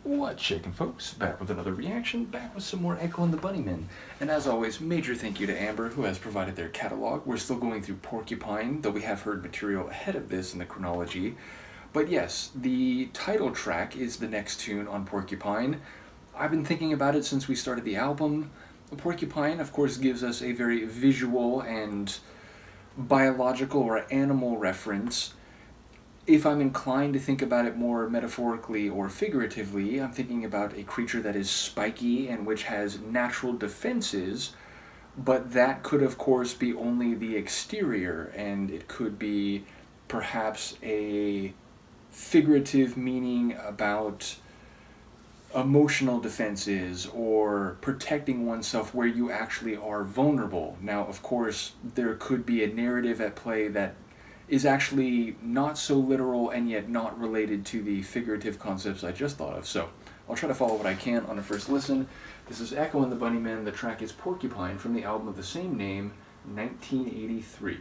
What's shaking, folks? Back with another reaction, back with some more Echo and the Bunnymen. And as always, major thank you to Amber, who has provided their catalog. We're still going through Porcupine, though we have heard material ahead of this in the chronology. But yes, the title track is the next tune on Porcupine. I've been thinking about it since we started the album. Porcupine, of course, gives us a very visual and biological or animal reference. If I'm inclined to think about it more metaphorically or figuratively, I'm thinking about a creature that is spiky and which has natural defenses, but that could, of course, be only the exterior, and it could be perhaps a figurative meaning about emotional defenses or protecting oneself where you actually are vulnerable. Now, of course, there could be a narrative at play that is actually not so literal and yet not related to the figurative concepts I just thought of. So I'll try to follow what I can on a first listen. This is Echo and the Bunnymen. The track is Porcupine from the album of the same name, 1983.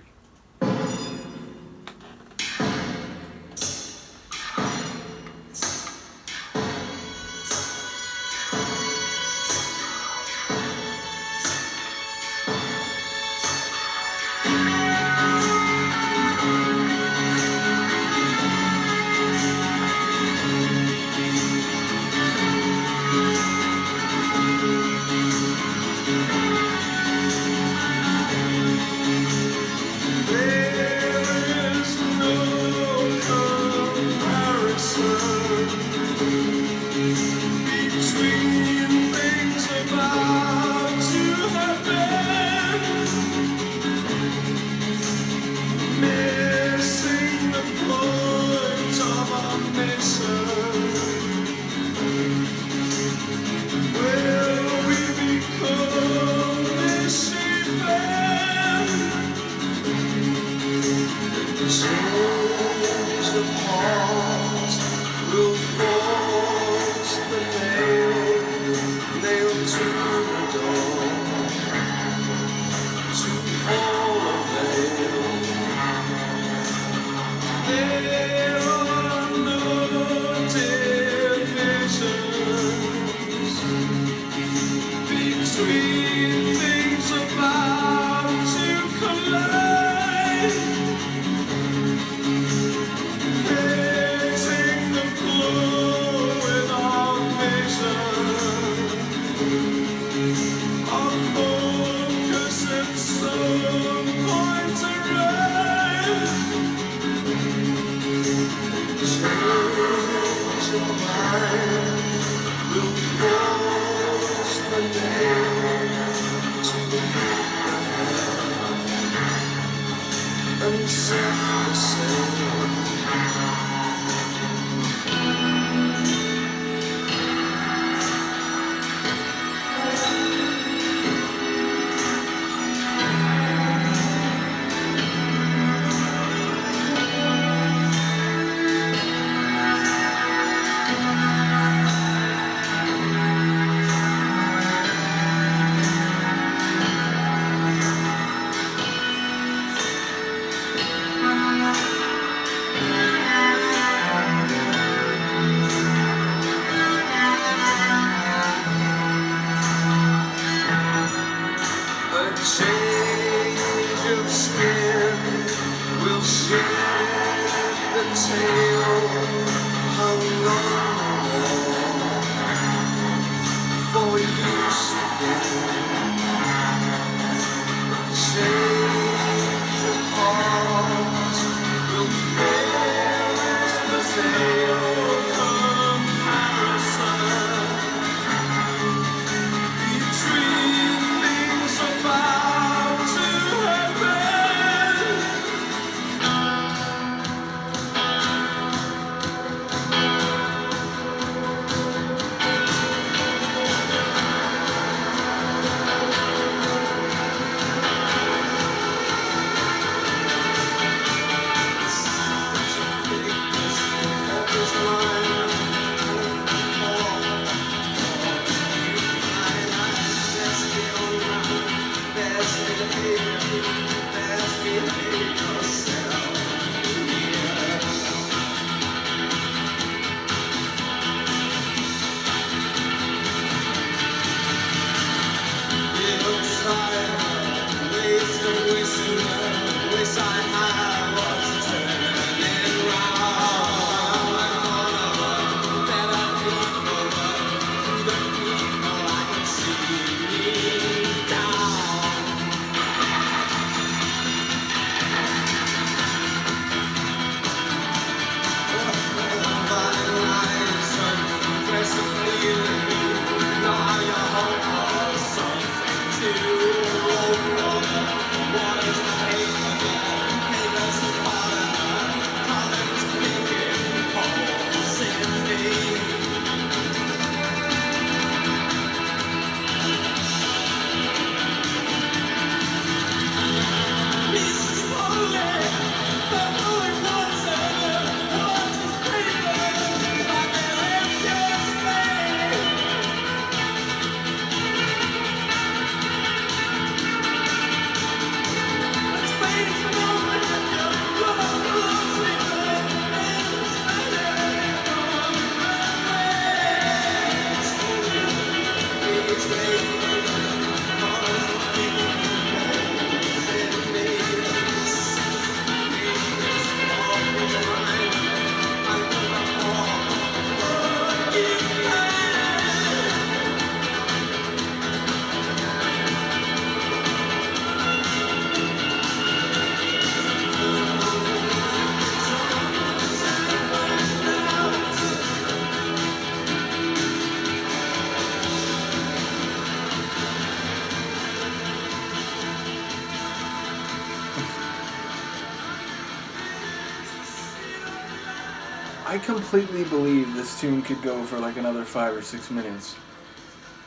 I completely believe this tune could go for like another 5 or 6 minutes.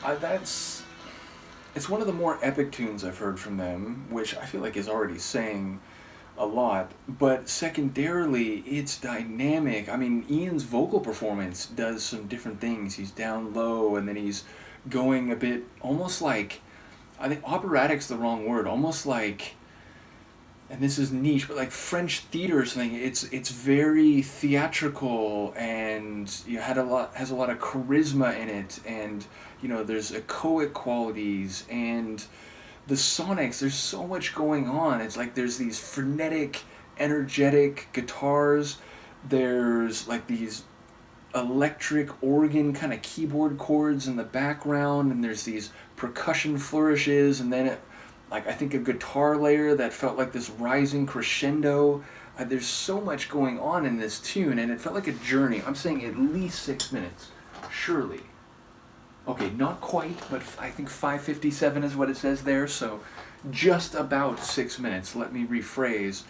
It's one of the more epic tunes I've heard from them, which I feel like is already saying a lot. But secondarily, it's dynamic. I mean, Ian's vocal performance does some different things. He's down low, and then he's going a bit almost like, I think operatic's the wrong word, almost like, and this is niche, but like French theater or something. It's very theatrical, and has a lot of charisma in it, and there's echoic qualities, and the sonics. There's so much going on. It's like there's these frenetic, energetic guitars. There's like these electric organ kind of keyboard chords in the background, and there's these percussion flourishes, and then like I think a guitar layer that felt like this rising crescendo. There's so much going on in this tune, and it felt like a journey. I'm saying at least 6 minutes, surely. Okay, not quite, but I think 5:57 is what it says there, so just about 6 minutes. Let me rephrase.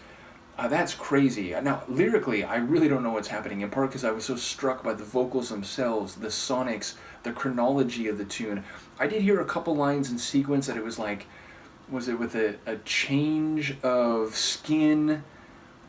That's crazy. Now, lyrically, I really don't know what's happening, in part because I was so struck by the vocals themselves, the sonics, the chronology of the tune. I did hear a couple lines in sequence that it was like, was it with a change of skin?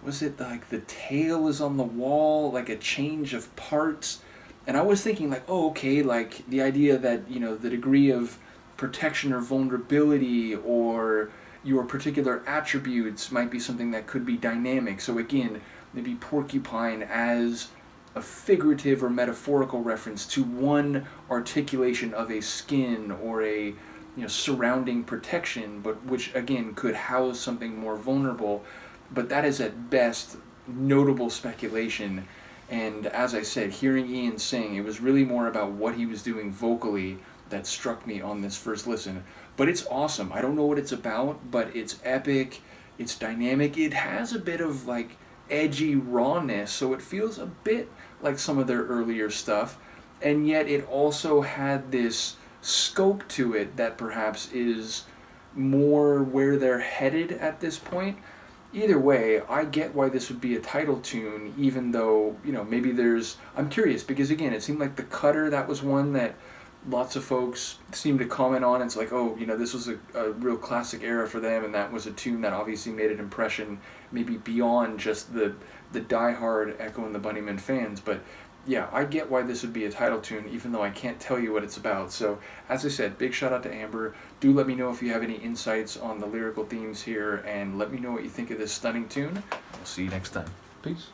Was it like the tail is on the wall, like a change of parts? And I was thinking like, oh, okay, like the idea that, the degree of protection or vulnerability or your particular attributes might be something that could be dynamic. So again, maybe Porcupine as a figurative or metaphorical reference to one articulation of a skin or a surrounding protection, but which again could house something more vulnerable. But that is at best notable speculation. And as I said, hearing Ian sing, it was really more about what he was doing vocally that struck me on this first listen. But it's awesome. I don't know what it's about, but it's epic, it's dynamic. It has a bit of like edgy rawness, so it feels a bit like some of their earlier stuff, and yet it also had this scope to it that perhaps is more where they're headed at this point. Either way, I get why this would be a title tune, even though, maybe I'm curious, because again, it seemed like The Cutter, that was one that lots of folks seem to comment on. It's like, oh, this was a real classic era for them, and that was a tune that obviously made an impression, maybe beyond just the diehard Echo and the Bunnymen fans. But yeah, I get why this would be a title tune, even though I can't tell you what it's about. So, as I said, big shout out to Amber. Do let me know if you have any insights on the lyrical themes here, and let me know what you think of this stunning tune. We'll see you next time. Peace.